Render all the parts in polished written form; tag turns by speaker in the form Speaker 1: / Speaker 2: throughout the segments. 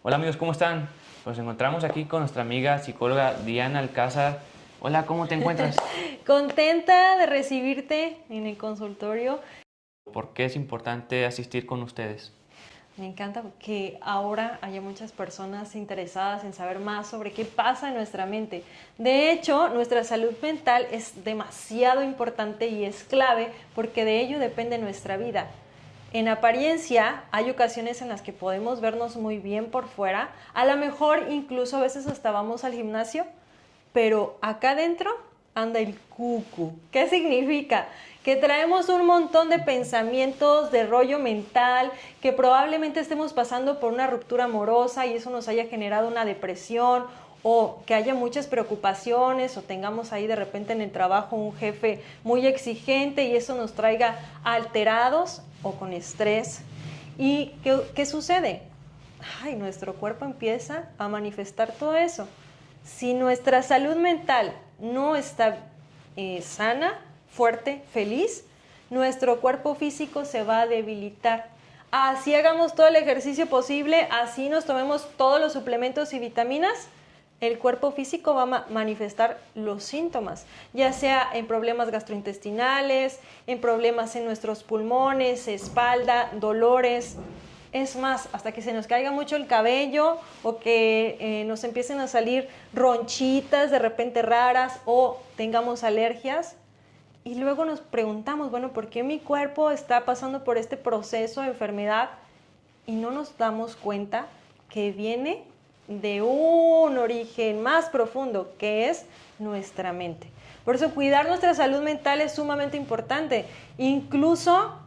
Speaker 1: Hola amigos, ¿cómo están? Nos encontramos aquí con nuestra amiga psicóloga Diana Alcázar. Hola, ¿cómo te encuentras?
Speaker 2: Contenta de recibirte en el consultorio.
Speaker 1: ¿Por qué es importante asistir con ustedes?
Speaker 2: Me encanta que ahora haya muchas personas interesadas en saber más sobre qué pasa en nuestra mente. De hecho, nuestra salud mental es demasiado importante y es clave porque de ello depende nuestra vida. En apariencia, hay ocasiones en las que podemos vernos muy bien por fuera, a lo mejor incluso a veces hasta vamos al gimnasio, pero acá adentro anda el cucu. ¿Qué significa? Que traemos un montón de pensamientos, de rollo mental, que probablemente estemos pasando por una ruptura amorosa y eso nos haya generado una depresión, o que haya muchas preocupaciones, o tengamos ahí de repente en el trabajo un jefe muy exigente y eso nos traiga alterados o con estrés. ¿Y qué sucede? Ay, nuestro cuerpo empieza a manifestar todo eso. Si nuestra salud mental no está sana, fuerte, feliz, nuestro cuerpo físico se va a debilitar. Así hagamos todo el ejercicio posible, así nos tomemos todos los suplementos y vitaminas, el cuerpo físico va a manifestar los síntomas, ya sea en problemas gastrointestinales, en problemas en nuestros pulmones, espalda, dolores. Es más, hasta que se nos caiga mucho el cabello o que nos empiecen a salir ronchitas de repente raras o tengamos alergias. Y luego nos preguntamos, bueno, ¿por qué mi cuerpo está pasando por este proceso de enfermedad? Y no nos damos cuenta que viene de un origen más profundo, que es nuestra mente. Por eso cuidar nuestra salud mental es sumamente importante. Incluso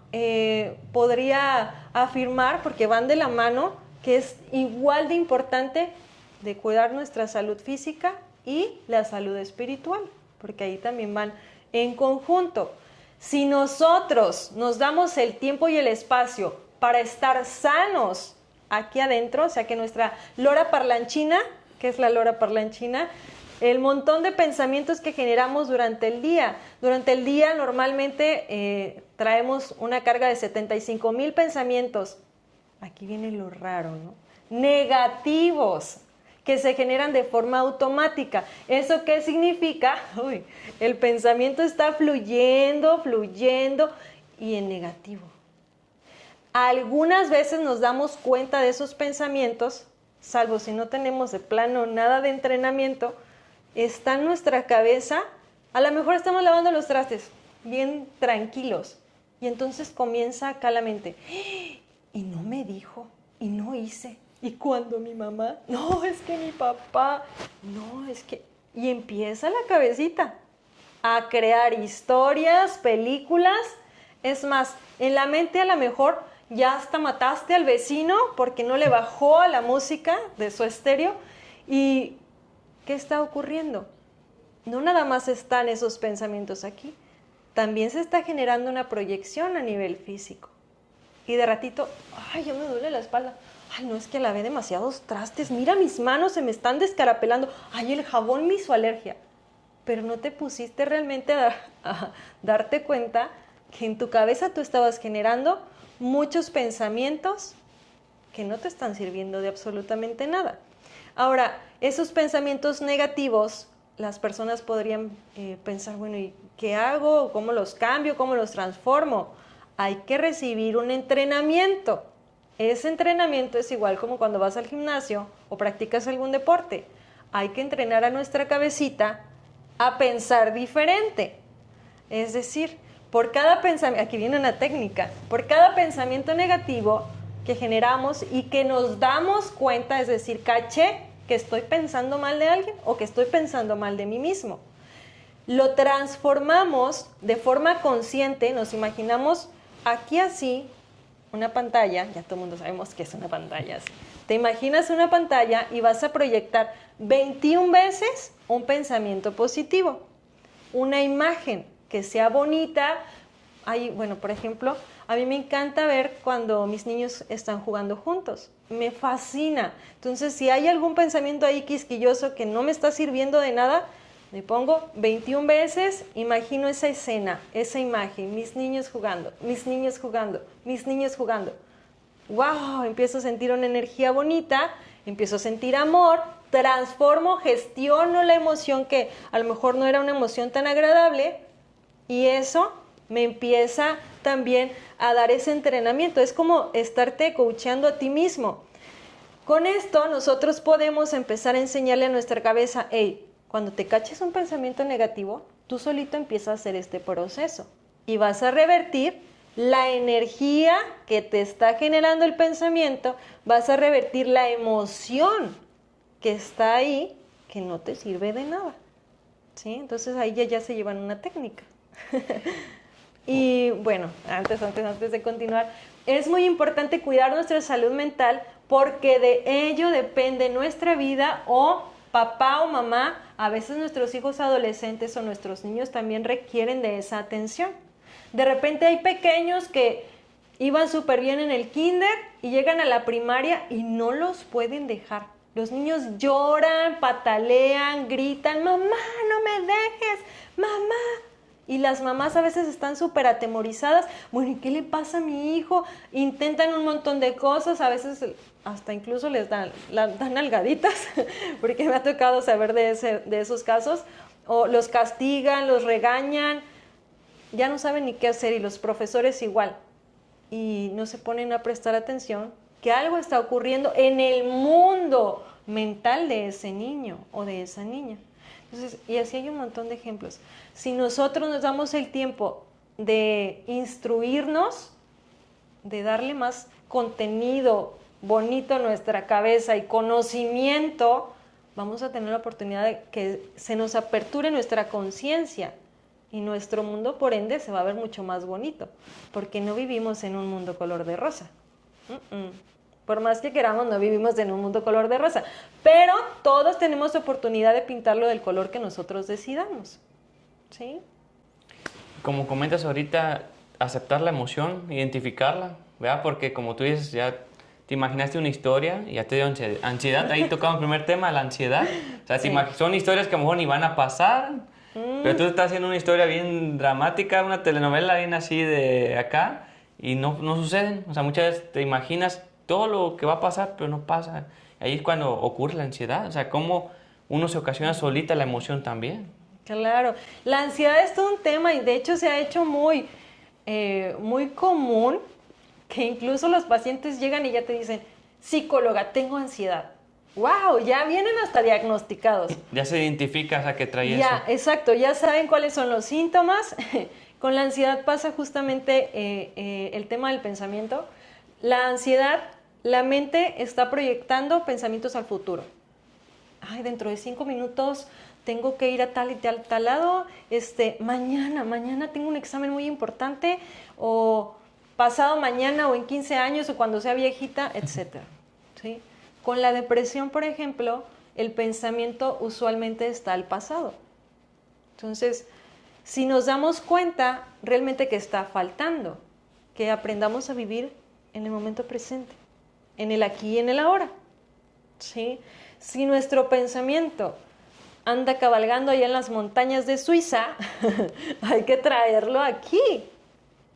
Speaker 2: podría afirmar, porque van de la mano, que es igual de importante de cuidar nuestra salud física y la salud espiritual, porque ahí también van en conjunto. Si nosotros nos damos el tiempo y el espacio para estar sanos aquí adentro, o sea que nuestra lora parlanchina, ¿qué es la lora parlanchina? El montón de pensamientos que generamos durante el día. Durante el día normalmente traemos una carga de 75,000 pensamientos. Aquí viene lo raro, ¿no? Negativos, que se generan de forma automática. ¿Eso qué significa? Uy, el pensamiento está fluyendo, fluyendo y en negativo. Algunas veces nos damos cuenta de esos pensamientos, salvo si no tenemos de plano nada de entrenamiento, está en nuestra cabeza, a lo mejor estamos lavando los trastes, bien tranquilos, y entonces comienza acá la mente, y no me dijo, y no hice, y cuando mi mamá, no, es que mi papá, no, es que, y empieza la cabecita a crear historias, películas, es más, en la mente a lo mejor ya hasta mataste al vecino porque no le bajó a la música de su estéreo. ¿Y qué está ocurriendo? No nada más están esos pensamientos aquí, también se está generando una proyección a nivel físico. Y de ratito, ay, ya me duele la espalda. Ay, no, es que lavé demasiados trastes. Mira, mis manos se me están descarapelando. Ay, el jabón me hizo alergia. Pero no te pusiste realmente a darte cuenta que en tu cabeza tú estabas generando muchos pensamientos que no te están sirviendo de absolutamente nada. Ahora, esos pensamientos negativos, las personas podrían pensar, bueno, ¿y qué hago? ¿Cómo los cambio? ¿Cómo los transformo? Hay que recibir un entrenamiento. Ese entrenamiento es igual como cuando vas al gimnasio o practicas algún deporte. Hay que entrenar a nuestra cabecita a pensar diferente. Es decir, por cada pensamiento, aquí viene una técnica, por cada pensamiento negativo que generamos y que nos damos cuenta, es decir, caché que estoy pensando mal de alguien o que estoy pensando mal de mí mismo. Lo transformamos de forma consciente, nos imaginamos aquí así, una pantalla, ya todo el mundo sabemos que es una pantalla así. Te imaginas una pantalla y vas a proyectar 21 veces un pensamiento positivo, una imagen que sea bonita. Hay, bueno, por ejemplo, a mí me encanta ver cuando mis niños están jugando juntos. Me fascina. Entonces, si hay algún pensamiento ahí quisquilloso que no me está sirviendo de nada, me pongo 21 veces, imagino esa escena, esa imagen, mis niños jugando, mis niños jugando, mis niños jugando. ¡Wow! Empiezo a sentir una energía bonita empiezo a sentir amor, transformo, gestiono la emoción que a lo mejor no era una emoción tan agradable y eso me empieza también a dar ese entrenamiento. Es como estarte coacheando a ti mismo. Con esto nosotros podemos empezar a enseñarle a nuestra cabeza, hey, cuando te caches un pensamiento negativo, tú solito empiezas a hacer este proceso y vas a revertir la energía que te está generando el pensamiento, vas a revertir la emoción que está ahí, que no te sirve de nada. ¿Sí? Entonces ahí ya se llevan una técnica. Y bueno, antes de continuar, es muy importante cuidar nuestra salud mental porque de ello depende nuestra vida o papá o mamá, a veces nuestros hijos adolescentes o nuestros niños también requieren de esa atención. De repente hay pequeños que iban súper bien en el kinder y llegan a la primaria y no los pueden dejar. Los niños lloran, patalean, gritan, mamá, no me dejes, mamá. Y las mamás a veces están súper atemorizadas. Bueno, ¿y qué le pasa a mi hijo? Intentan un montón de cosas, a veces hasta incluso les dan nalgaditas, porque me ha tocado saber de esos casos. O los castigan, los regañan, ya no saben ni qué hacer y los profesores igual. Y no se ponen a prestar atención que algo está ocurriendo en el mundo mental de ese niño o de esa niña. Entonces, y así hay un montón de ejemplos. Si nosotros nos damos el tiempo de instruirnos, de darle más contenido bonito a nuestra cabeza y conocimiento, vamos a tener la oportunidad de que se nos aperture nuestra conciencia y nuestro mundo, por ende, se va a ver mucho más bonito, porque no vivimos en un mundo color de rosa. Por más que queramos, no vivimos en un mundo color de rosa, pero todos tenemos oportunidad de pintarlo del color que nosotros decidamos, ¿sí?
Speaker 1: Como comentas ahorita, aceptar la emoción, identificarla, ¿verdad? Porque como tú dices, ya te imaginaste una historia y ya te dio ansiedad. Ahí tocamos el primer tema, la ansiedad. O sea,
Speaker 2: Sí.
Speaker 1: son historias que a lo mejor ni van a pasar, pero tú estás haciendo una historia bien dramática, una telenovela bien así de acá, y no suceden. O sea, muchas veces te imaginas todo lo que va a pasar, pero no pasa. Ahí es cuando ocurre la ansiedad. O sea, cómo uno se ocasiona solita la emoción también.
Speaker 2: Claro, la ansiedad es todo un tema y de hecho se ha hecho muy común que incluso los pacientes llegan y ya te dicen, psicóloga, tengo ansiedad. ¡Wow! Ya vienen hasta diagnosticados.
Speaker 1: Ya se identifica, o sea, que trae eso.
Speaker 2: Ya, exacto, ya saben cuáles son los síntomas. Con la ansiedad pasa justamente el tema del pensamiento. La ansiedad, la mente está proyectando pensamientos al futuro. Ay, dentro de 5 minutos tengo que ir a tal y tal lado, mañana tengo un examen muy importante, o pasado mañana o en 15 años o cuando sea viejita, etc. ¿Sí? Con la depresión, por ejemplo, el pensamiento usualmente está al pasado. Entonces, si nos damos cuenta realmente que está faltando, que aprendamos a vivir en el momento presente, en el aquí y en el ahora. ¿Sí? Si nuestro pensamiento anda cabalgando allá en las montañas de Suiza, hay que traerlo aquí,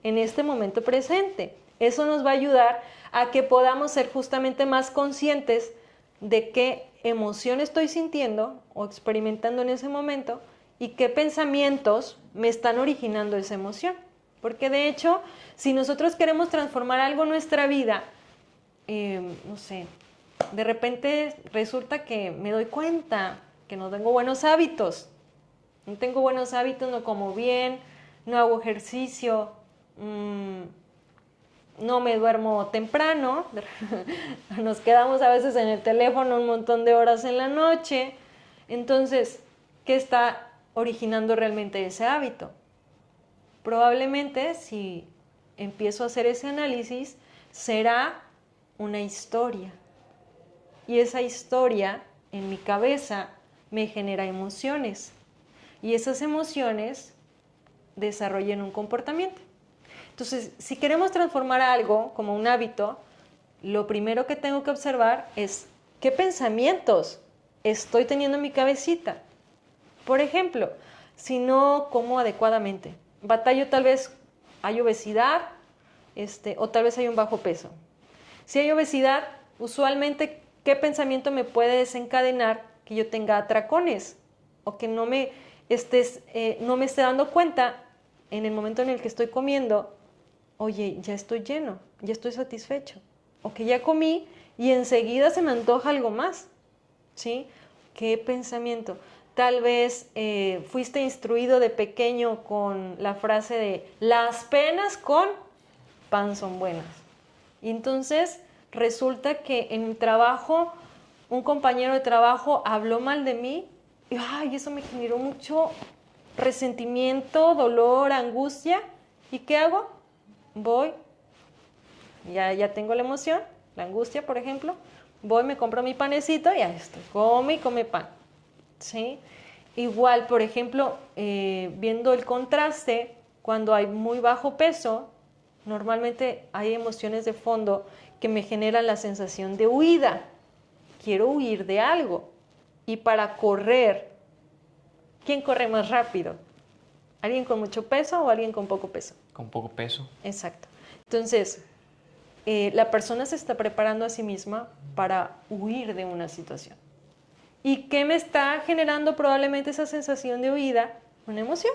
Speaker 2: en este momento presente. Eso nos va a ayudar a que podamos ser justamente más conscientes de qué emoción estoy sintiendo o experimentando en ese momento y qué pensamientos me están originando esa emoción. Porque de hecho, si nosotros queremos transformar algo en nuestra vida, no sé, de repente resulta que me doy cuenta que no tengo buenos hábitos. No tengo buenos hábitos, no como bien, no hago ejercicio, no me duermo temprano, nos quedamos a veces en el teléfono un montón de horas en la noche. Entonces, ¿qué está originando realmente ese hábito? Probablemente, si empiezo a hacer ese análisis, será una historia. Y esa historia en mi cabeza me genera emociones. Y esas emociones desarrollan un comportamiento. Entonces, si queremos transformar algo como un hábito, lo primero que tengo que observar es qué pensamientos estoy teniendo en mi cabecita. Por ejemplo, si no como adecuadamente, batallo, tal vez hay obesidad, o tal vez hay un bajo peso. Si hay obesidad, usualmente ¿Qué pensamiento me puede desencadenar que yo tenga atracones? O que no me esté dando cuenta en el momento en el que estoy comiendo, oye, ya estoy lleno, ya estoy satisfecho. O que ya comí y enseguida se me antoja algo más, ¿sí? ¿Qué pensamiento? Tal vez fuiste instruido de pequeño con la frase de las penas con pan son buenas. Y entonces resulta que en mi trabajo, un compañero de trabajo habló mal de mí y ay, eso me generó mucho resentimiento, dolor, angustia. ¿Y qué hago? Voy, ya tengo la emoción, la angustia, por ejemplo. Voy, me compro mi panecito y ya estoy, come y come pan. ¿Sí? Igual, por ejemplo, viendo el contraste, cuando hay muy bajo peso, normalmente hay emociones de fondo que me generan la sensación de huida. Quiero huir de algo. Y para correr, ¿quién corre más rápido? ¿Alguien con mucho peso o alguien con poco peso?
Speaker 1: Con poco peso.
Speaker 2: Exacto. Entonces, la persona se está preparando a sí misma para huir de una situación. ¿Y qué me está generando probablemente esa sensación de huida? Una emoción.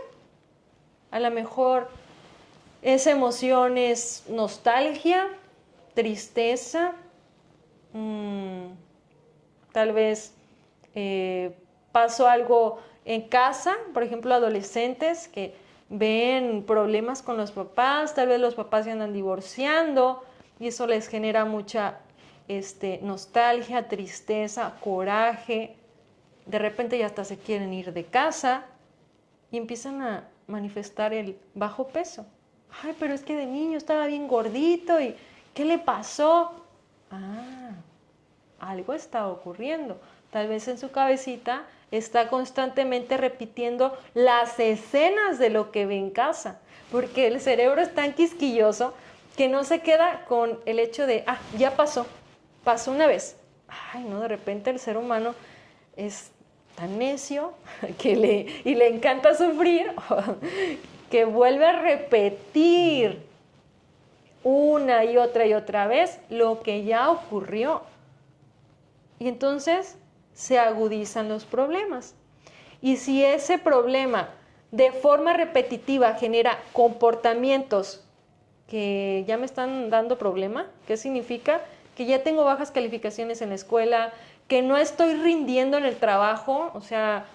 Speaker 2: A lo mejor esa emoción es nostalgia, tristeza, tal vez pasó algo en casa, por ejemplo, adolescentes que ven problemas con los papás, tal vez los papás se andan divorciando y eso les genera mucha nostalgia, tristeza, coraje. De repente ya hasta se quieren ir de casa y empiezan a manifestar el bajo peso. Ay, pero es que de niño estaba bien gordito y ¿qué le pasó? Ah, algo está ocurriendo. Tal vez en su cabecita está constantemente repitiendo las escenas de lo que ve en casa, porque el cerebro es tan quisquilloso que no se queda con el hecho de, ya pasó una vez. Ay, no, de repente el ser humano es tan necio y le encanta sufrir que vuelve a repetir una y otra vez lo que ya ocurrió. Y entonces se agudizan los problemas. Y si ese problema de forma repetitiva genera comportamientos que ya me están dando problema, ¿qué significa? Que ya tengo bajas calificaciones en la escuela, que no estoy rindiendo en el trabajo, o sea,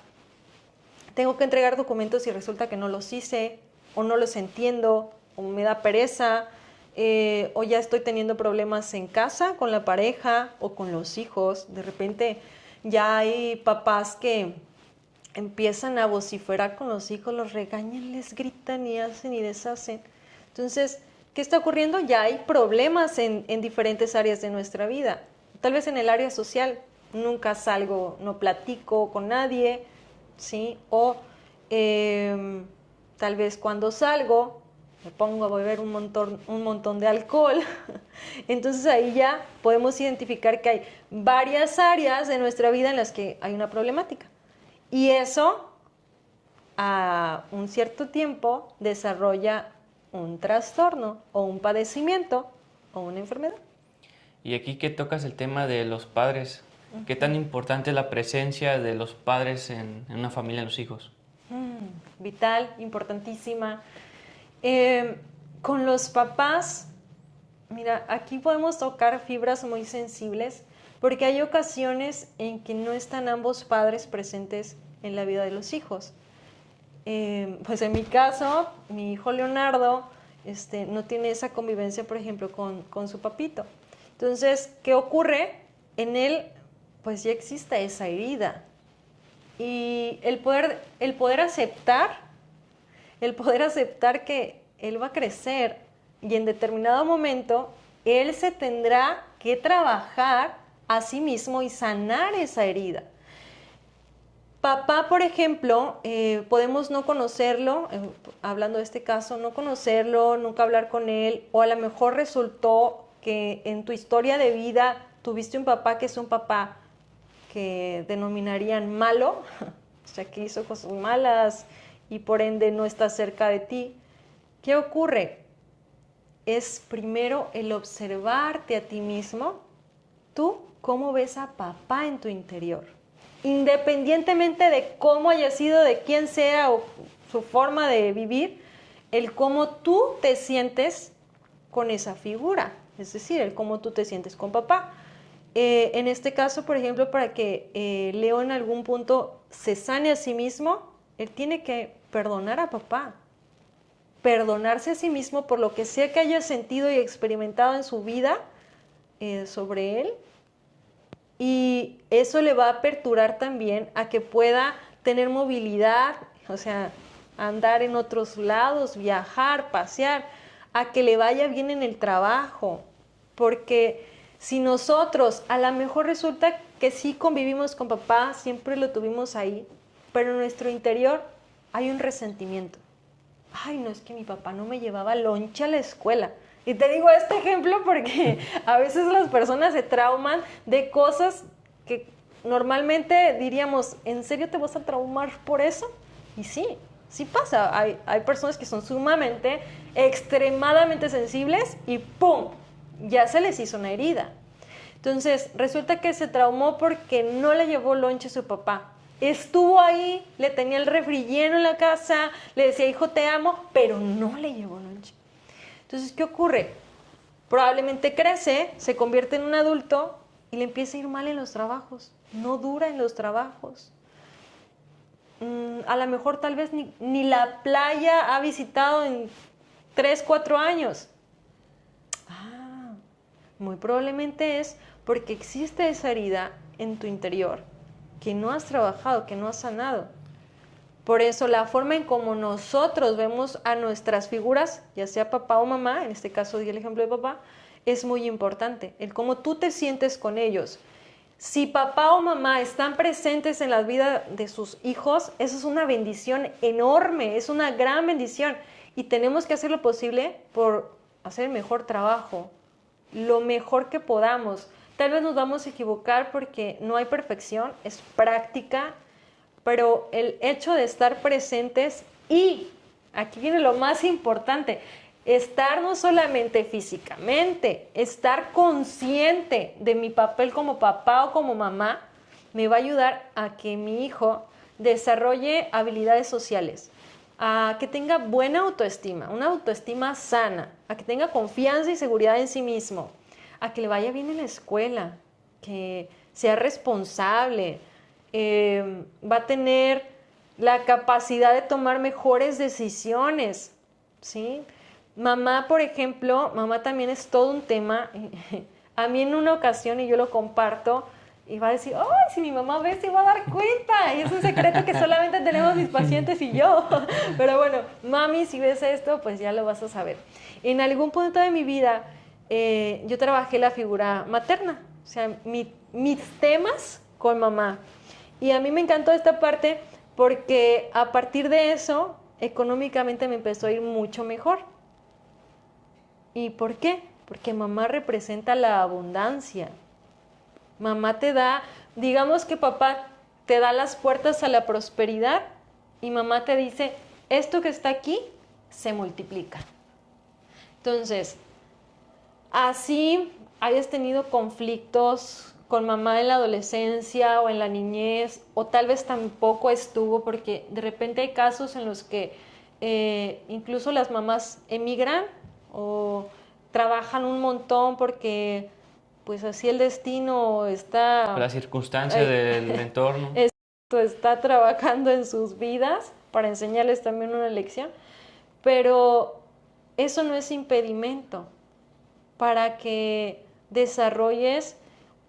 Speaker 2: tengo que entregar documentos y resulta que no los hice, o no los entiendo, o me da pereza, o ya estoy teniendo problemas en casa con la pareja o con los hijos. De repente ya hay papás que empiezan a vociferar con los hijos, los regañan, les gritan y hacen y deshacen. Entonces, ¿qué está ocurriendo? Ya hay problemas en diferentes áreas de nuestra vida. Tal vez en el área social, nunca salgo, no platico con nadie, ¿sí? O tal vez cuando salgo me pongo a beber un montón de alcohol. Entonces ahí ya podemos identificar que hay varias áreas de nuestra vida en las que hay una problemática. Y eso a un cierto tiempo desarrolla un trastorno o un padecimiento o una enfermedad.
Speaker 1: Y aquí que tocas el tema de los padres, ¿qué tan importante es la presencia de los padres en una familia, en los hijos?
Speaker 2: Vital, importantísima. Con los papás, mira, aquí podemos tocar fibras muy sensibles porque hay ocasiones en que no están ambos padres presentes en la vida de los hijos. Pues en mi caso, mi hijo Leonardo no tiene esa convivencia, por ejemplo, con su papito. Entonces, ¿qué ocurre? En él, pues ya existe esa herida. Y el poder aceptar que él va a crecer y en determinado momento él se tendrá que trabajar a sí mismo y sanar esa herida. Papá, por ejemplo, podemos no conocerlo, hablando de este caso, no conocerlo, nunca hablar con él, o a lo mejor resultó que en tu historia de vida tuviste un papá que es un papá que denominarían malo, o sea, que hizo cosas malas y por ende no está cerca de ti. ¿Qué ocurre? Es primero el observarte a ti mismo, tú cómo ves a papá en tu interior. Independientemente de cómo haya sido, de quién sea o su forma de vivir, el cómo tú te sientes con esa figura, es decir, el cómo tú te sientes con papá. En este caso, por ejemplo, para que Leo en algún punto se sane a sí mismo, él tiene que perdonar a papá, perdonarse a sí mismo por lo que sea que haya sentido y experimentado en su vida sobre él, y eso le va a aperturar también a que pueda tener movilidad, o sea, andar en otros lados, viajar, pasear, a que le vaya bien en el trabajo, porque si nosotros a lo mejor resulta que sí convivimos con papá, siempre lo tuvimos ahí, pero en nuestro interior hay un resentimiento. Ay, no, es que mi papá no me llevaba lonche a la escuela. Y te digo este ejemplo porque a veces las personas se trauman de cosas que normalmente diríamos, ¿en serio te vas a traumar por eso? Y sí, sí pasa. Hay personas que son sumamente, extremadamente sensibles y ¡pum! Ya se les hizo una herida. Entonces, resulta que se traumó porque no le llevó lonche a su papá. Estuvo ahí, le tenía el refri lleno en la casa, le decía, hijo, te amo, pero no le llevó lonche. Entonces, ¿qué ocurre? Probablemente crece, se convierte en un adulto y le empieza a ir mal en los trabajos. No dura en los trabajos. A lo mejor tal vez ni la playa ha visitado en 3, 4 años. Muy probablemente es porque existe esa herida en tu interior que no has trabajado, que no has sanado. Por eso la forma en cómo nosotros vemos a nuestras figuras, ya sea papá o mamá, en este caso di el ejemplo de papá, es muy importante. El cómo tú te sientes con ellos. Si papá o mamá están presentes en la vida de sus hijos, eso es una bendición enorme, es una gran bendición. Y tenemos que hacer lo posible por hacer el mejor trabajo, lo mejor que podamos. Tal vez nos vamos a equivocar porque no hay perfección, es práctica, pero el hecho de estar presentes y, aquí viene lo más importante, estar no solamente físicamente, estar consciente de mi papel como papá o como mamá, me va a ayudar a que mi hijo desarrolle habilidades sociales, a que tenga buena autoestima, una autoestima sana, a que tenga confianza y seguridad en sí mismo, a que le vaya bien en la escuela, que sea responsable, va a tener la capacidad de tomar mejores decisiones, ¿sí? Mamá, por ejemplo, mamá también es todo un tema. A mí en una ocasión, y yo lo comparto, y va a decir, ¡ay, si mi mamá ve, se va a dar cuenta! Y es un secreto que solamente tenemos mis pacientes y yo. Pero bueno, mami, si ves esto, pues ya lo vas a saber. En algún punto de mi vida, yo trabajé la figura materna, o sea, mis temas con mamá. Y a mí me encantó esta parte porque a partir de eso, económicamente me empezó a ir mucho mejor. ¿Y por qué? Porque mamá representa la abundancia. Mamá te da, digamos que papá te da las puertas a la prosperidad y mamá te dice, esto que está aquí se multiplica. Entonces, así hayas tenido conflictos con mamá en la adolescencia o en la niñez, o tal vez tampoco estuvo, porque de repente hay casos en los que incluso las mamás emigran o trabajan un montón porque pues así el destino está...
Speaker 1: La circunstancia del entorno.
Speaker 2: Esto está trabajando en sus vidas para enseñarles también una lección, pero eso no es impedimento para que desarrolles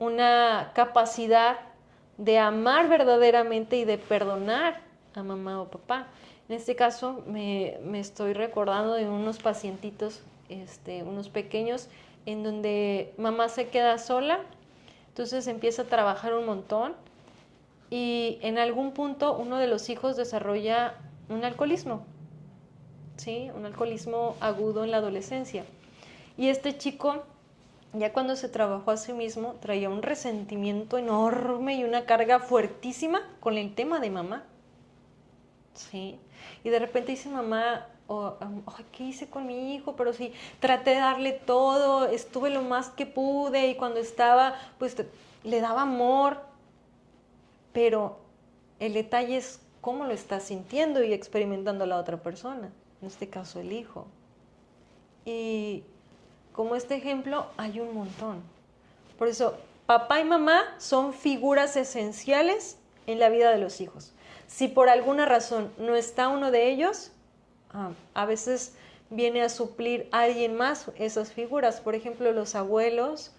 Speaker 2: una capacidad de amar verdaderamente y de perdonar a mamá o papá. En este caso me estoy recordando de unos pacientitos, unos pequeños, en donde mamá se queda sola, entonces empieza a trabajar un montón y en algún punto uno de los hijos desarrolla un alcoholismo, ¿sí? Un alcoholismo agudo en la adolescencia. Y este chico, ya cuando se trabajó a sí mismo, traía un resentimiento enorme y una carga fuertísima con el tema de mamá. ¿Sí? Y de repente dice mamá, ¿qué hice con mi hijo? Pero sí, traté de darle todo, estuve lo más que pude y cuando estaba, pues le daba amor, pero el detalle es cómo lo está sintiendo y experimentando la otra persona, en este caso el hijo. Y como este ejemplo hay un montón. Por eso, papá y mamá son figuras esenciales en la vida de los hijos. Si por alguna razón no está uno de ellos, a veces viene a suplir a alguien más esas figuras. Por ejemplo, los abuelos,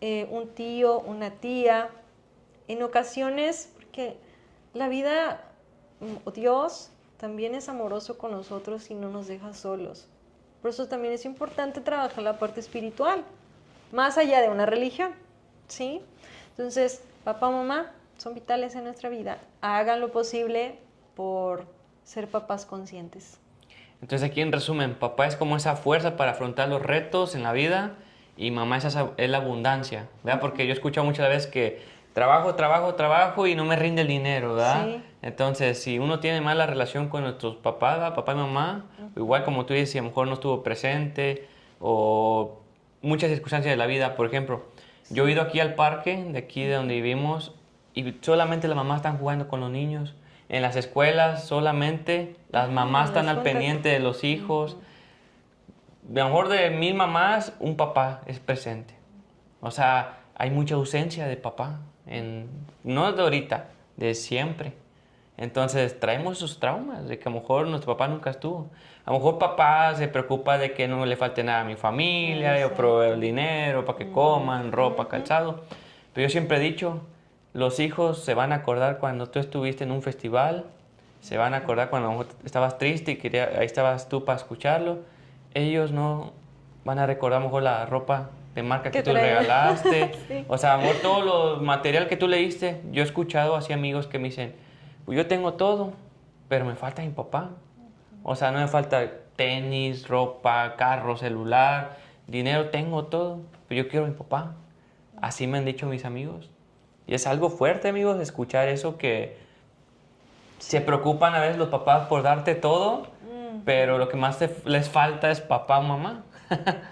Speaker 2: un tío, una tía. En ocasiones, porque la vida, Dios también es amoroso con nosotros y no nos deja solos. Por eso también es importante trabajar la parte espiritual, más allá de una religión, ¿sí? Entonces, papá, mamá son vitales en nuestra vida. Hagan lo posible por ser papás conscientes.
Speaker 1: Entonces aquí en resumen, papá es como esa fuerza para afrontar los retos en la vida y mamá es la abundancia, ¿verdad? Porque yo he escuchado muchas veces que trabajo y no me rinde el dinero, ¿verdad?
Speaker 2: Sí.
Speaker 1: Entonces, si uno tiene mala relación con nuestros papás, ¿verdad? Papá y mamá, igual como tú dices, si a lo mejor no estuvo presente o muchas circunstancias de la vida, por ejemplo, yo he ido aquí al parque, de aquí de donde vivimos, y solamente las mamás están jugando con los niños. En las escuelas solamente las mamás están al pendiente de los hijos. De a lo mejor de 1000 mamás, un papá es presente. O sea, hay mucha ausencia de papá. No de ahorita, de siempre. Entonces traemos esos traumas de que a lo mejor nuestro papá nunca estuvo. A lo mejor papá se preocupa de que no le falte nada a mi familia, yo proveo el dinero para que coman, ropa, calzado. Pero yo siempre he dicho, los hijos se van a acordar cuando tú estuviste en un festival, se van a acordar cuando a lo mejor estabas triste y ahí estabas tú para escucharlo. Ellos no van a recordar a lo mejor la ropa de marca que tú le regalaste.
Speaker 2: Sí.
Speaker 1: O sea, a lo mejor todo lo material que tú le diste. Yo he escuchado así amigos que me dicen, pues yo tengo todo, pero me falta mi papá. O sea, no me falta tenis, ropa, carro, celular, dinero, tengo todo, pero yo quiero a mi papá. Así me han dicho mis amigos. Y es algo fuerte, amigos, escuchar eso que se preocupan a veces los papás por darte todo, pero lo que más les falta es papá o mamá.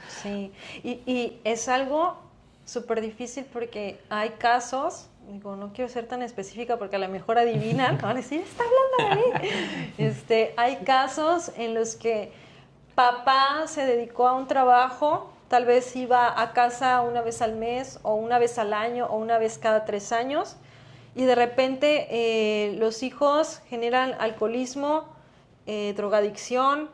Speaker 2: Sí, y es algo súper difícil porque hay casos, digo, no quiero ser tan específica porque a lo mejor adivinan, van a decir, está hablando de mí. Hay casos en los que papá se dedicó a un trabajo, tal vez iba a casa una vez al mes o una vez al año o una vez cada 3 años y de repente los hijos generan alcoholismo, drogadicción,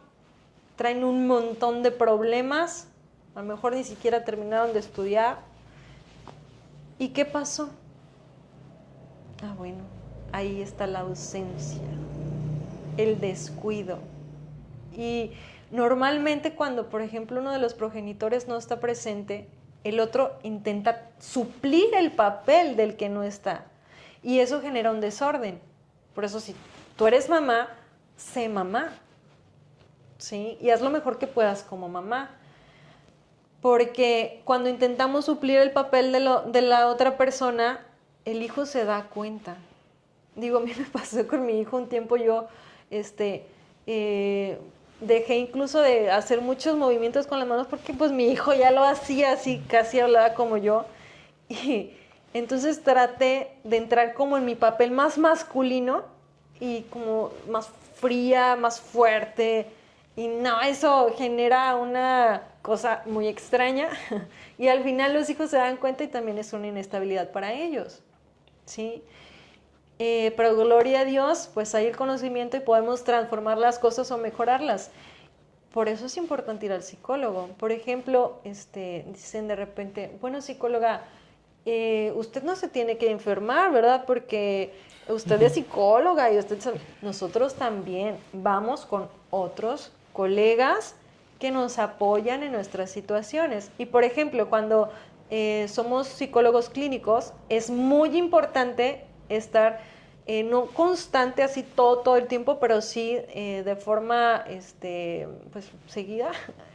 Speaker 2: traen un montón de problemas, a lo mejor ni siquiera terminaron de estudiar. ¿Y qué pasó? Bueno, ahí está la ausencia, el descuido. Y normalmente cuando, por ejemplo, uno de los progenitores no está presente, el otro intenta suplir el papel del que no está. Y eso genera un desorden. Por eso, si tú eres mamá, sé mamá. ¿Sí? Y haz lo mejor que puedas como mamá. Porque cuando intentamos suplir el papel de la otra persona, el hijo se da cuenta. Digo, a mí me pasó con mi hijo un tiempo, yo dejé incluso de hacer muchos movimientos con las manos porque pues mi hijo ya lo hacía así, casi hablaba como yo. Y entonces traté de entrar como en mi papel más masculino y como más fría, más fuerte. Y no, eso genera una cosa muy extraña y al final los hijos se dan cuenta y también es una inestabilidad para ellos, ¿sí? Pero gloria a Dios, pues hay el conocimiento y podemos transformar las cosas o mejorarlas. Por eso es importante ir al psicólogo. Por ejemplo, dicen de repente, bueno, psicóloga, usted no se tiene que enfermar, ¿verdad? Porque usted es psicóloga y usted sabe. Nosotros también vamos con otros colegas que nos apoyan en nuestras situaciones. Y por ejemplo, cuando somos psicólogos clínicos, es muy importante estar no constante así todo el tiempo, pero sí de forma pues seguida,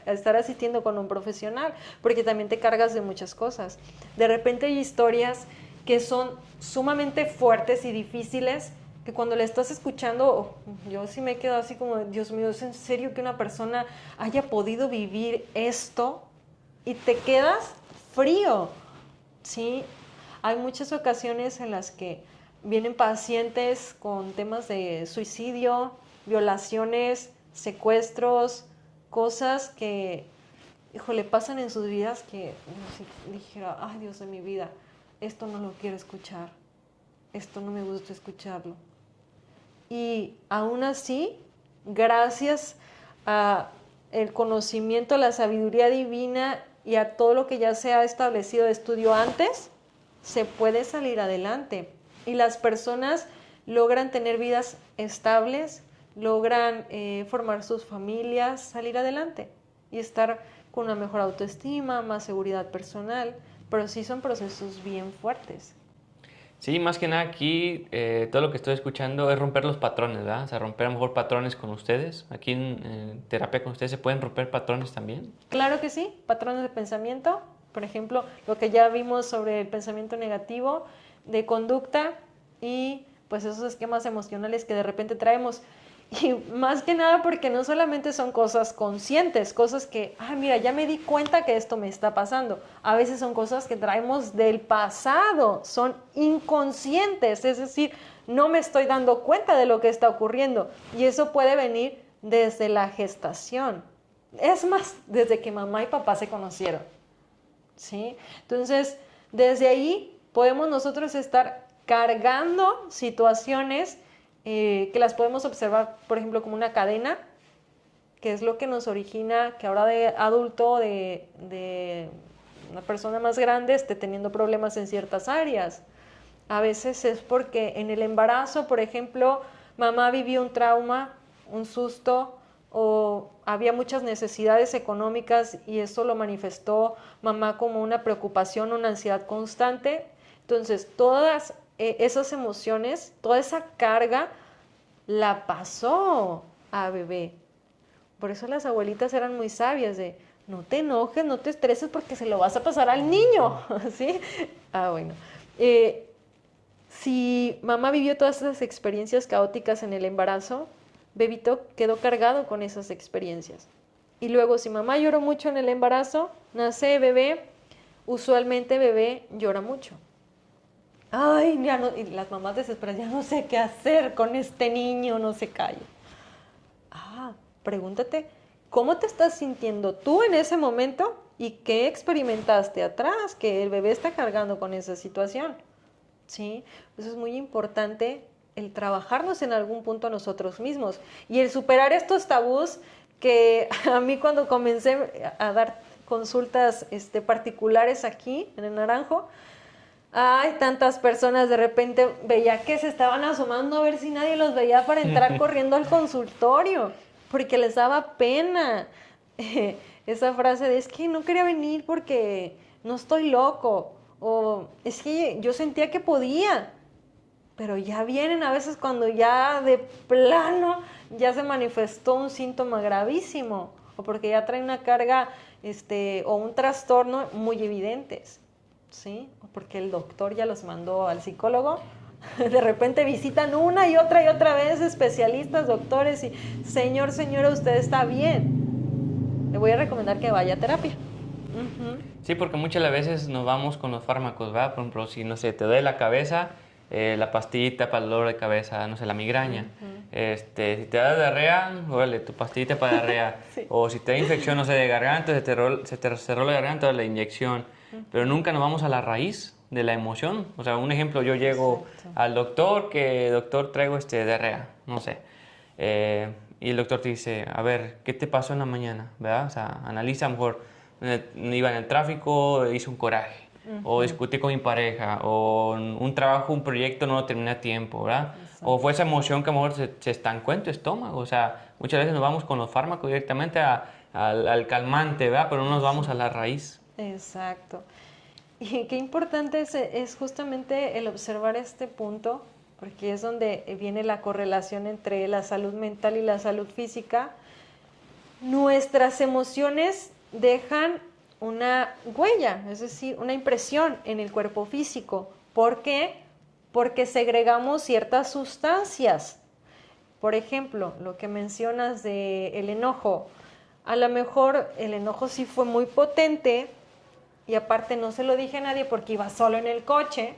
Speaker 2: estar asistiendo con un profesional, porque también te cargas de muchas cosas. De repente hay historias que son sumamente fuertes y difíciles, que cuando le estás escuchando, yo sí me quedo así como, Dios mío, ¿es en serio que una persona haya podido vivir esto? Y te quedas frío, ¿sí? hay muchas ocasiones en las que vienen pacientes con temas de suicidio, violaciones, secuestros, cosas que, híjole, pasan en sus vidas que si dijera, ay Dios de mi vida, esto no lo quiero escuchar, esto no me gusta escucharlo. Y aún así, gracias a el conocimiento, a la sabiduría divina y a todo lo que ya se ha establecido de estudio antes, se puede salir adelante. Y las personas logran tener vidas estables, logran formar sus familias, salir adelante y estar con una mejor autoestima, más seguridad personal, pero sí son procesos bien fuertes.
Speaker 1: Sí, más que nada aquí todo lo que estoy escuchando es romper los patrones, ¿verdad? O sea, romper a lo mejor patrones con ustedes. Aquí en terapia con ustedes se pueden romper patrones también.
Speaker 2: Claro que sí, patrones de pensamiento, por ejemplo, lo que ya vimos sobre el pensamiento negativo, de conducta y pues esos esquemas emocionales que de repente traemos. Y más que nada porque no solamente son cosas conscientes, cosas que, mira, ya me di cuenta que esto me está pasando. A veces son cosas que traemos del pasado, son inconscientes, es decir, no me estoy dando cuenta de lo que está ocurriendo. Y eso puede venir desde la gestación. Es más, desde que mamá y papá se conocieron. ¿Sí? Entonces, desde ahí podemos nosotros estar cargando situaciones que las podemos observar, por ejemplo, como una cadena, que es lo que nos origina que ahora de adulto, de una persona más grande, esté teniendo problemas en ciertas áreas. A veces es porque en el embarazo, por ejemplo, mamá vivió un trauma, un susto, o había muchas necesidades económicas y eso lo manifestó mamá como una preocupación, una ansiedad constante. Entonces, todas esas emociones, toda esa carga la pasó a bebé. Por eso las abuelitas eran muy sabias de, no te enojes, no te estreses porque se lo vas a pasar al niño, ¿sí? Bueno. Si mamá vivió todas esas experiencias caóticas en el embarazo, bebito quedó cargado con esas experiencias. Y luego, si mamá lloró mucho en el embarazo, nace bebé, usualmente bebé llora mucho. Ay, ya no, y las mamás desesperadas, ya no sé qué hacer con este niño, no se calla. Pregúntate, ¿cómo te estás sintiendo tú en ese momento y qué experimentaste atrás que el bebé está cargando con esa situación? ¿Sí? Eso es muy importante, el trabajarnos en algún punto a nosotros mismos y el superar estos tabús que a mí cuando comencé a dar consultas particulares aquí en el Naranjo, tantas personas de repente veía que se estaban asomando a ver si nadie los veía para entrar corriendo al consultorio, porque les daba pena. Esa frase de es que no quería venir porque no estoy loco, o es que yo sentía que podía, pero ya vienen a veces cuando ya de plano ya se manifestó un síntoma gravísimo, o porque ya traen una carga o un trastorno muy evidentes. ¿Sí? Porque el doctor ya los mandó al psicólogo. De repente visitan una y otra vez especialistas, doctores, y señora, usted está bien. Le voy a recomendar que vaya a terapia.
Speaker 1: Sí, porque muchas de las veces nos vamos con los fármacos, ¿verdad? Por ejemplo, si, no sé, te duele la cabeza, la pastillita para el dolor de cabeza, no sé, la migraña. Si te da diarrea, órale, tu pastillita para diarrea.
Speaker 2: Sí.
Speaker 1: O si te da infección, no sé, de garganta, se te cerró la garganta, la inyección. Pero nunca nos vamos a la raíz de la emoción. O sea, un ejemplo, yo llego al doctor, doctor, traigo diarrea, no sé. Y el doctor te dice, a ver, ¿qué te pasó en la mañana? ¿Verdad? O sea, analiza, a lo mejor, iba en el tráfico, hice un coraje. O discutí con mi pareja, o un trabajo, un proyecto no lo terminé a tiempo, ¿verdad? Exacto. O fue esa emoción que a lo mejor se estancó en tu estómago. O sea, muchas veces nos vamos con los fármacos directamente al calmante, ¿verdad? Pero no nos vamos a la raíz.
Speaker 2: Exacto. Y qué importante es justamente el observar este punto, porque es donde viene la correlación entre la salud mental y la salud física. Nuestras emociones dejan una huella, es decir, una impresión en el cuerpo físico. ¿Por qué? Porque segregamos ciertas sustancias. Por ejemplo, lo que mencionas del enojo. A lo mejor el enojo sí fue muy potente, y aparte no se lo dije a nadie porque iba solo en el coche.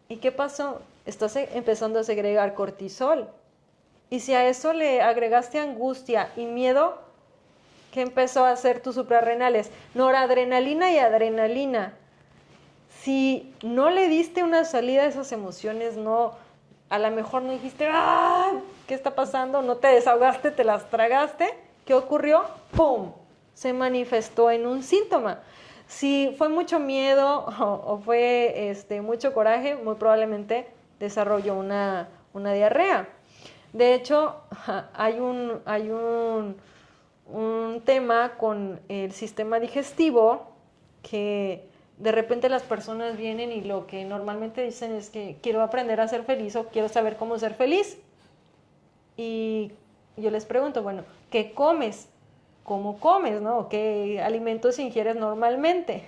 Speaker 2: ¿Y qué pasó? Estás empezando a segregar cortisol. Y si a eso le agregaste angustia y miedo, ¿qué empezó a hacer tus suprarrenales? Noradrenalina y adrenalina. Si no le diste una salida a esas emociones, no, a lo mejor no dijiste, ¡ah! ¿Qué está pasando? No te desahogaste, te las tragaste. ¿Qué ocurrió? ¡Pum! Se manifestó en un síntoma. Si fue mucho miedo o fue mucho coraje, muy probablemente desarrolló una diarrea. De hecho, hay un tema con el sistema digestivo que de repente las personas vienen y lo que normalmente dicen es que quiero aprender a ser feliz o quiero saber cómo ser feliz. Y yo les pregunto, bueno, ¿qué comes? ¿Cómo comes, no? ¿Qué alimentos ingieres normalmente?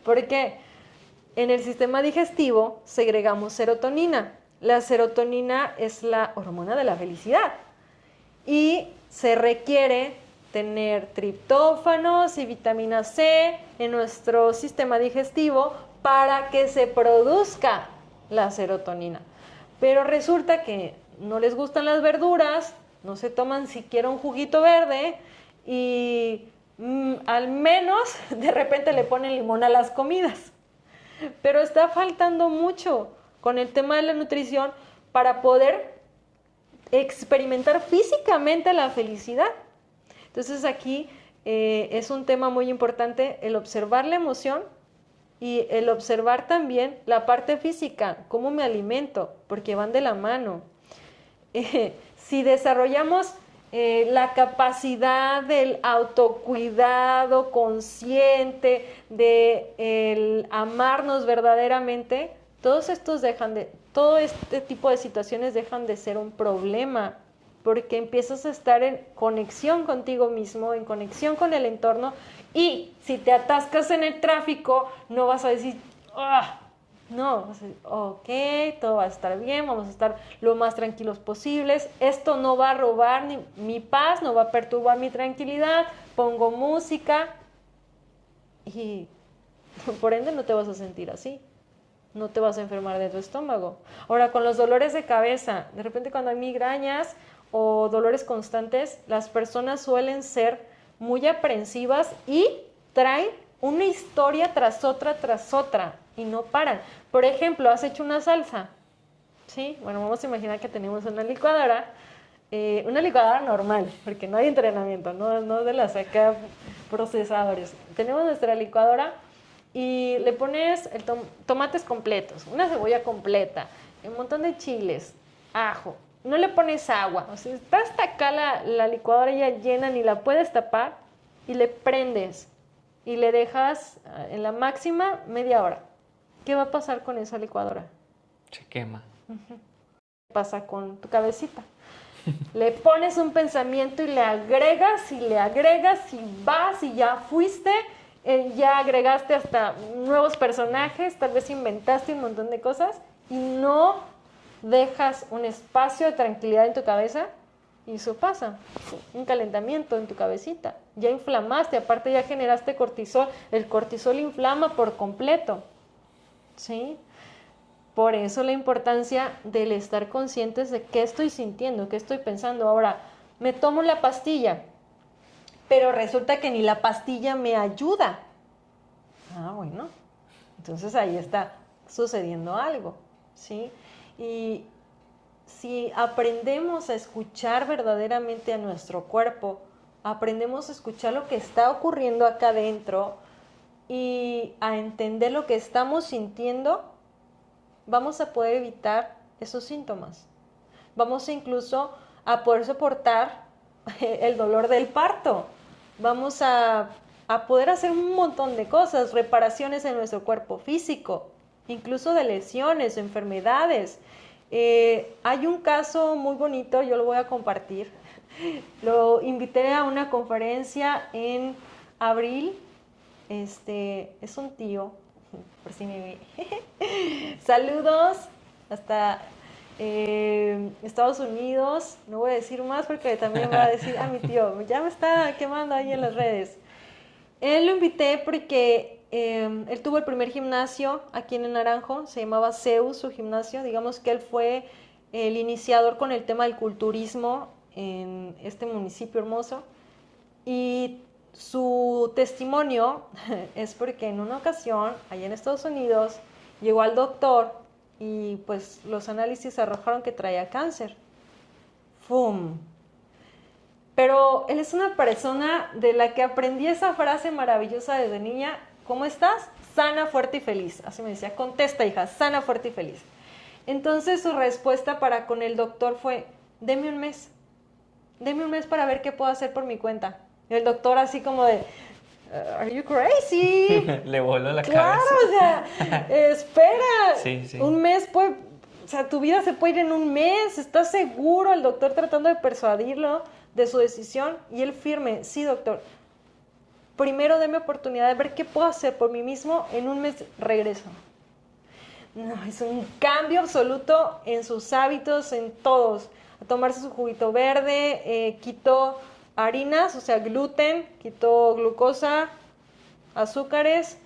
Speaker 2: Porque en el sistema digestivo segregamos serotonina. La serotonina es la hormona de la felicidad y se requiere tener triptófanos y vitamina C en nuestro sistema digestivo para que se produzca la serotonina. Pero resulta que no les gustan las verduras, no se toman siquiera un juguito verde y al menos de repente le ponen limón a las comidas. Pero está faltando mucho con el tema de la nutrición para poder experimentar físicamente la felicidad. Entonces aquí es un tema muy importante el observar la emoción y el observar también la parte física, cómo me alimento, porque van de la mano. Si desarrollamos la capacidad del autocuidado consciente, de el amarnos verdaderamente, todo este tipo de situaciones dejan de ser un problema, porque empiezas a estar en conexión contigo mismo, en conexión con el entorno, y si te atascas en el tráfico, no vas a decir, ¡ah! No, vas a decir, ok, todo va a estar bien, vamos a estar lo más tranquilos posibles, esto no va a robar mi paz, no va a perturbar mi tranquilidad, pongo música y por ende no te vas a sentir así. No te vas a enfermar de tu estómago. Ahora, con los dolores de cabeza, de repente cuando hay migrañas o dolores constantes, las personas suelen ser muy aprensivas y traen una historia tras otra y no paran. Por ejemplo, has hecho una salsa, ¿sí? Bueno, vamos a imaginar que tenemos una licuadora normal, porque no hay entrenamiento, no de las acá procesadores. Tenemos nuestra licuadora y le pones tomates completos, una cebolla completa, un montón de chiles, ajo. No le pones agua, o sea, está hasta acá la licuadora ya llena, ni la puedes tapar, y le prendes y le dejas en la máxima media hora. ¿Qué va a pasar con esa licuadora?
Speaker 1: Se quema.
Speaker 2: ¿Qué pasa con tu cabecita? Le pones un pensamiento y le agregas y vas y ya fuiste. Ya agregaste hasta nuevos personajes, tal vez inventaste un montón de cosas y no dejas un espacio de tranquilidad en tu cabeza y eso pasa, un calentamiento en tu cabecita. Ya inflamaste, aparte ya generaste cortisol, el cortisol inflama por completo, ¿sí? Por eso la importancia del estar conscientes de qué estoy sintiendo, qué estoy pensando. Ahora, me tomo la pastilla, pero resulta que ni la pastilla me ayuda. Ah, bueno, entonces ahí está sucediendo algo, ¿sí? Y si aprendemos a escuchar verdaderamente a nuestro cuerpo, aprendemos a escuchar lo que está ocurriendo acá adentro y a entender lo que estamos sintiendo, vamos a poder evitar esos síntomas. Vamos incluso a poder soportar el dolor del parto. Vamos a poder hacer un montón de cosas, reparaciones en nuestro cuerpo físico, incluso de lesiones, enfermedades. Hay un caso muy bonito, yo lo voy a compartir. Lo invité a una conferencia en abril. Es un tío, por si me ve. Saludos hasta Estados Unidos. No voy a decir más porque también va a decir, mi tío, ya me está quemando ahí en las redes. Él lo invité porque él tuvo el primer gimnasio aquí en el Naranjo, se llamaba Zeus su gimnasio. Digamos que él fue el iniciador con el tema del culturismo en este municipio hermoso. Y su testimonio es porque en una ocasión, allá en Estados Unidos, llegó al doctor y pues los análisis arrojaron que traía cáncer. ¡Fum! Pero él es una persona de la que aprendí esa frase maravillosa desde niña. ¿Cómo estás? Sana, fuerte y feliz. Así me decía, contesta hija, sana, fuerte y feliz. Entonces su respuesta para con el doctor fue, deme un mes para ver qué puedo hacer por mi cuenta. Y el doctor así como de, are you crazy?
Speaker 1: Le voló la
Speaker 2: Claro,
Speaker 1: cabeza.
Speaker 2: o sea, espera,
Speaker 1: Sí, sí.
Speaker 2: un mes puede, o sea, tu vida se puede ir en un mes, ¿estás seguro? El doctor tratando de persuadirlo de su decisión y él firme, sí doctor, primero deme oportunidad de ver qué puedo hacer por mí mismo, en un mes regreso. No, es un cambio absoluto en sus hábitos, en todos. A tomarse su juguito verde, quitó harinas, o sea, gluten, quitó glucosa, azúcares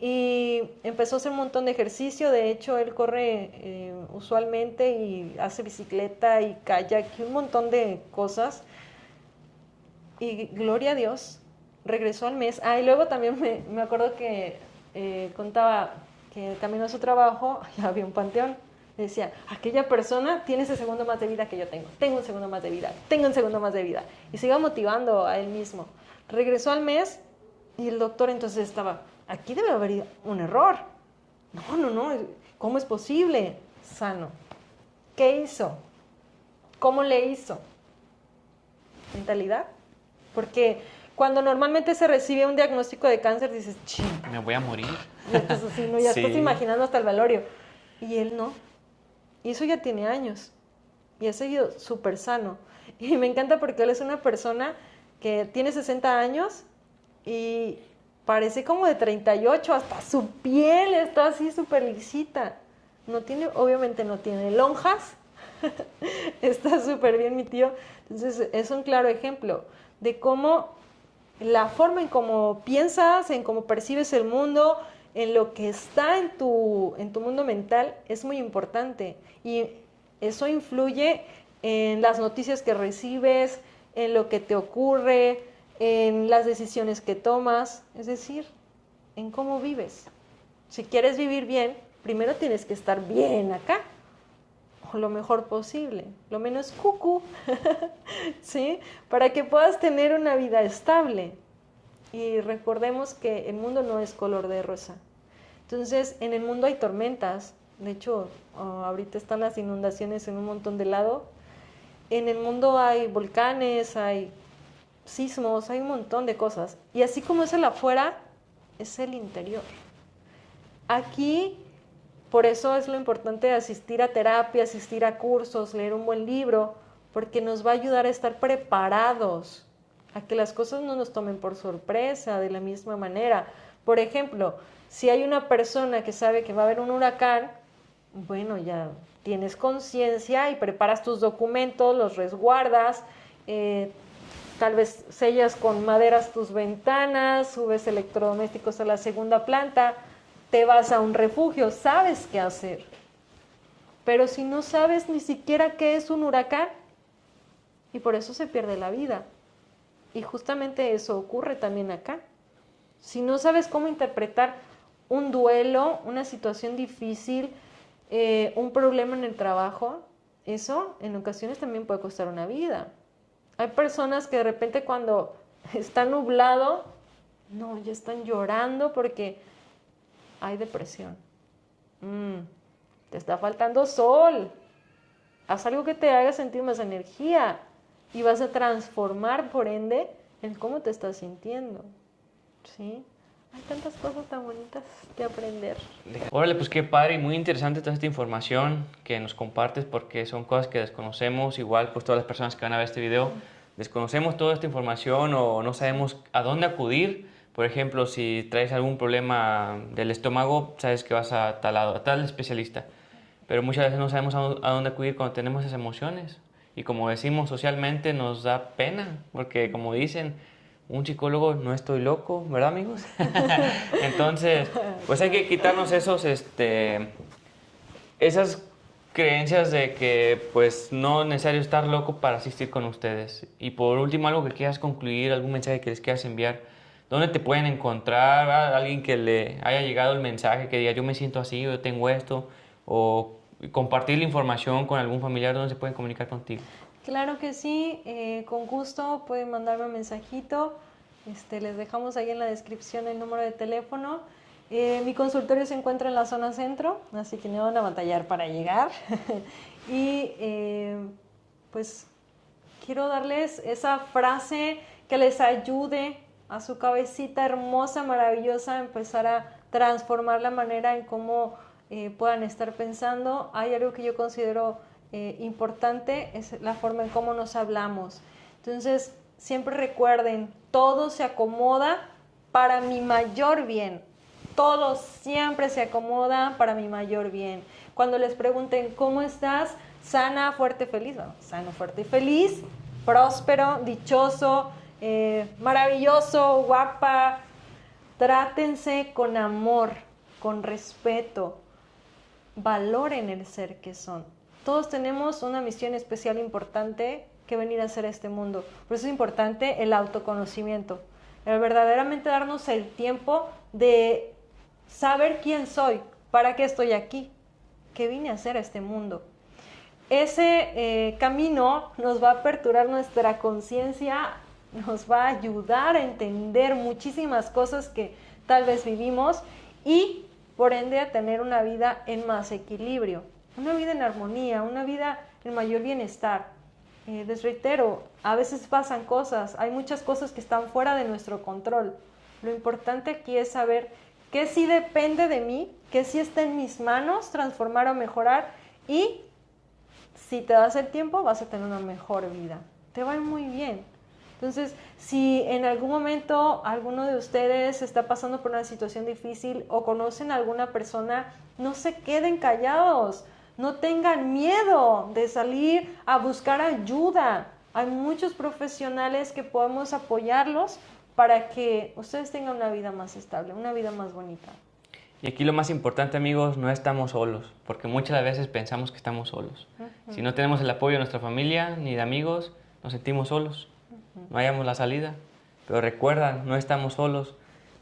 Speaker 2: y empezó a hacer un montón de ejercicio. De hecho, él corre usualmente y hace bicicleta y kayak y un montón de cosas. Y gloria a Dios, regresó al mes. Ah, y luego también me acuerdo que contaba que camino a su trabajo, ya había un panteón. Decía, aquella persona tiene ese segundo más de vida que yo tengo. Tengo un segundo más de vida, tengo un segundo más de vida. Y se iba motivando a él mismo. Regresó al mes y el doctor entonces estaba, aquí debe haber un error. No, ¿cómo es posible? Sano. ¿Qué hizo? ¿Cómo le hizo? ¿Mentalidad? Porque cuando normalmente se recibe un diagnóstico de cáncer, dices, ching,
Speaker 1: Me voy a morir.
Speaker 2: ya estás así, ¿no? Ya
Speaker 1: Sí.
Speaker 2: estás imaginando hasta el velorio. Y él no. Y eso ya tiene años. Y ha seguido súper sano. Y me encanta porque él es una persona que tiene 60 años y parece como de 38, hasta su piel está así súper lisita. No tiene, obviamente no tiene lonjas. Está súper bien mi tío. Entonces es un claro ejemplo de cómo la forma en cómo piensas, en cómo percibes el mundo, en lo que está en tu mundo mental es muy importante y eso influye en las noticias que recibes, en lo que te ocurre, en las decisiones que tomas, es decir, en cómo vives. Si quieres vivir bien, primero tienes que estar bien acá, o lo mejor posible, lo menos cucú, ¿sí? Para que puedas tener una vida estable. Y recordemos que el mundo no es color de rosa. Entonces, en el mundo hay tormentas. De hecho, ahorita están las inundaciones en un montón de lado. En el mundo hay volcanes, hay sismos, hay un montón de cosas. Y así como es el afuera, es el interior. Aquí, por eso es lo importante asistir a terapia, asistir a cursos, leer un buen libro, porque nos va a ayudar a estar preparados, a que las cosas no nos tomen por sorpresa de la misma manera. Por ejemplo, si hay una persona que sabe que va a haber un huracán, bueno, ya tienes conciencia y preparas tus documentos, los resguardas, tal vez sellas con maderas tus ventanas, subes electrodomésticos a la segunda planta, te vas a un refugio, sabes qué hacer. Pero si no sabes ni siquiera qué es un huracán, y por eso se pierde la vida. Y justamente eso ocurre también acá. Si no sabes cómo interpretar un duelo, una situación difícil, un problema en el trabajo, eso en ocasiones también puede costar una vida. Hay personas que de repente cuando está nublado, no, ya están llorando porque hay depresión. Te está faltando sol. Haz algo que te haga sentir más energía y vas a transformar, por ende, en cómo te estás sintiendo. ¿Sí? Hay tantas cosas tan bonitas que aprender.
Speaker 1: Órale, pues qué padre y muy interesante toda esta información que nos compartes porque son cosas que desconocemos. Igual, pues todas las personas que van a ver este video, desconocemos toda esta información o no sabemos a dónde acudir. Por ejemplo, si traes algún problema del estómago, sabes que vas a tal especialista. Pero muchas veces no sabemos a dónde acudir cuando tenemos esas emociones. Y como decimos socialmente, nos da pena, porque como dicen, un psicólogo no estoy loco, ¿verdad, amigos? Entonces, pues hay que quitarnos esas creencias de que pues no es necesario estar loco para asistir con ustedes. Y por último, algo que quieras concluir, algún mensaje que les quieras enviar, ¿dónde te pueden encontrar? ¿Verdad? Alguien que le haya llegado el mensaje que diga yo me siento así, yo tengo esto, o compartir la información con algún familiar, ¿dónde se pueden comunicar contigo?
Speaker 2: Claro que sí, con gusto pueden mandarme un mensajito. Les dejamos ahí en la descripción el número de teléfono. Mi consultorio se encuentra en la zona centro, así que no van a batallar para llegar. Y pues quiero darles esa frase que les ayude a su cabecita hermosa, maravillosa, a empezar a transformar la manera en cómo puedan estar pensando. Hay algo que yo considero importante, es la forma en cómo nos hablamos. Entonces, siempre recuerden, todo se acomoda para mi mayor bien. Todo siempre se acomoda para mi mayor bien. Cuando les pregunten, ¿cómo estás? Sana, fuerte, feliz. Bueno, sano, fuerte y feliz, próspero, dichoso, maravilloso, guapa. Trátense con amor, con respeto. Valoren el ser que son. Todos tenemos una misión especial importante que venir a hacer a este mundo. Por eso es importante el autoconocimiento. El verdaderamente darnos el tiempo de saber quién soy, para qué estoy aquí, qué vine a hacer a este mundo. Ese camino nos va a aperturar nuestra conciencia, nos va a ayudar a entender muchísimas cosas que tal vez vivimos y por ende a tener una vida en más equilibrio, una vida en armonía, una vida en mayor bienestar. Les reitero, a veces pasan cosas, hay muchas cosas que están fuera de nuestro control. Lo importante aquí es saber qué sí depende de mí, qué sí está en mis manos transformar o mejorar, y si te das el tiempo vas a tener una mejor vida, te va a ir muy bien. Entonces, si en algún momento alguno de ustedes está pasando por una situación difícil o conocen a alguna persona, no se queden callados, no tengan miedo de salir a buscar ayuda. Hay muchos profesionales que podemos apoyarlos para que ustedes tengan una vida más estable, una vida más bonita.
Speaker 1: Y aquí lo más importante, amigos, no estamos solos, porque muchas veces pensamos que estamos solos. Si no tenemos el apoyo de nuestra familia ni de amigos, nos sentimos solos. No hallamos la salida, pero recuerda, no estamos solos.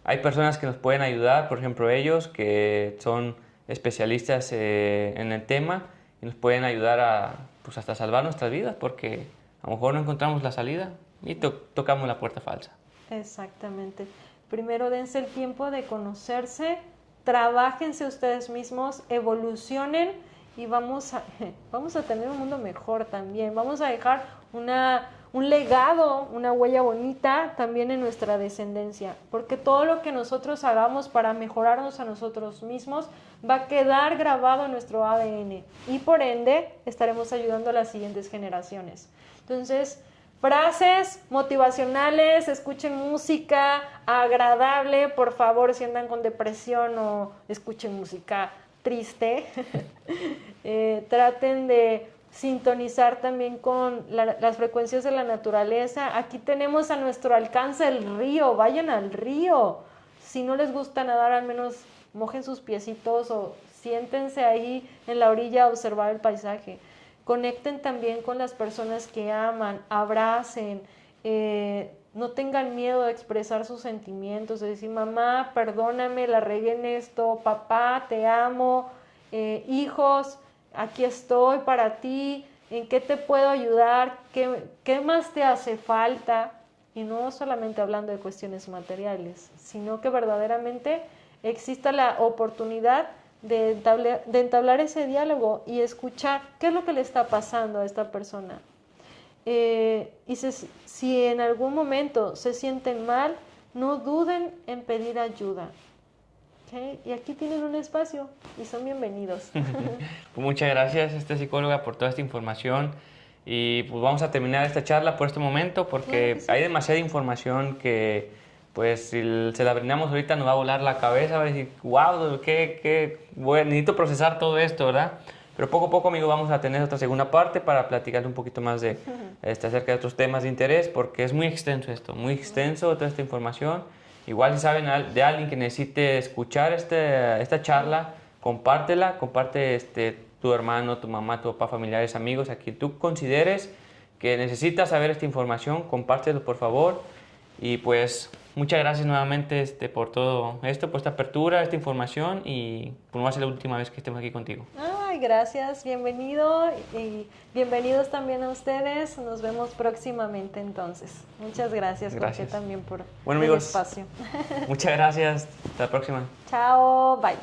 Speaker 1: Hay personas que nos pueden ayudar, por ejemplo ellos que son especialistas en el tema y nos pueden ayudar a, pues hasta salvar nuestras vidas, porque a lo mejor no encontramos la salida y tocamos la puerta falsa.
Speaker 2: Exactamente. Primero dense el tiempo de conocerse, trabájense ustedes mismos, evolucionen y vamos a tener un mundo mejor también. Vamos a dejar un legado, una huella bonita también en nuestra descendencia, porque todo lo que nosotros hagamos para mejorarnos a nosotros mismos va a quedar grabado en nuestro ADN y por ende estaremos ayudando a las siguientes generaciones. Entonces, frases motivacionales, escuchen música agradable, por favor, si andan con depresión o escuchen música triste. Traten de sintonizar también con las frecuencias de la naturaleza. Aquí tenemos a nuestro alcance el río, vayan al río. Si no les gusta nadar, al menos mojen sus piecitos o siéntense ahí en la orilla a observar el paisaje. Conecten también con las personas que aman, abracen, no tengan miedo de expresar sus sentimientos, de decir, mamá, perdóname, la regué en esto, papá, te amo, hijos, aquí estoy para ti, ¿en qué te puedo ayudar? ¿Qué más te hace falta? Y no solamente hablando de cuestiones materiales, sino que verdaderamente exista la oportunidad de entablar ese diálogo y escuchar qué es lo que le está pasando a esta persona. Si en algún momento se sienten mal, no duden en pedir ayuda. ¿Okay? Y aquí tienen un espacio y son bienvenidos.
Speaker 1: Pues muchas gracias, psicóloga, por toda esta información. Y pues vamos a terminar esta charla por este momento porque sí, hay demasiada información que pues si se la brindamos ahorita nos va a volar la cabeza, va a decir, wow, necesito procesar todo esto, ¿verdad? Pero poco a poco, amigo, vamos a tener otra segunda parte para platicar un poquito más de, acerca de otros temas de interés, porque es muy extenso esto, muy extenso toda esta información. Igual si saben de alguien que necesite escuchar esta charla, compártela, comparte tu hermano, tu mamá, tu papá, familiares, amigos, a quien tú consideres que necesita saber esta información, compártelo por favor. Y pues muchas gracias nuevamente por todo esto, por esta apertura, esta información, y pues no va a ser la última vez que estemos aquí contigo.
Speaker 2: Ay, gracias, bienvenido y bienvenidos también a ustedes. Nos vemos próximamente entonces. Muchas gracias, Jorge, también por
Speaker 1: bueno,
Speaker 2: el
Speaker 1: amigos,
Speaker 2: espacio.
Speaker 1: Muchas gracias, hasta la próxima.
Speaker 2: Chao, bye.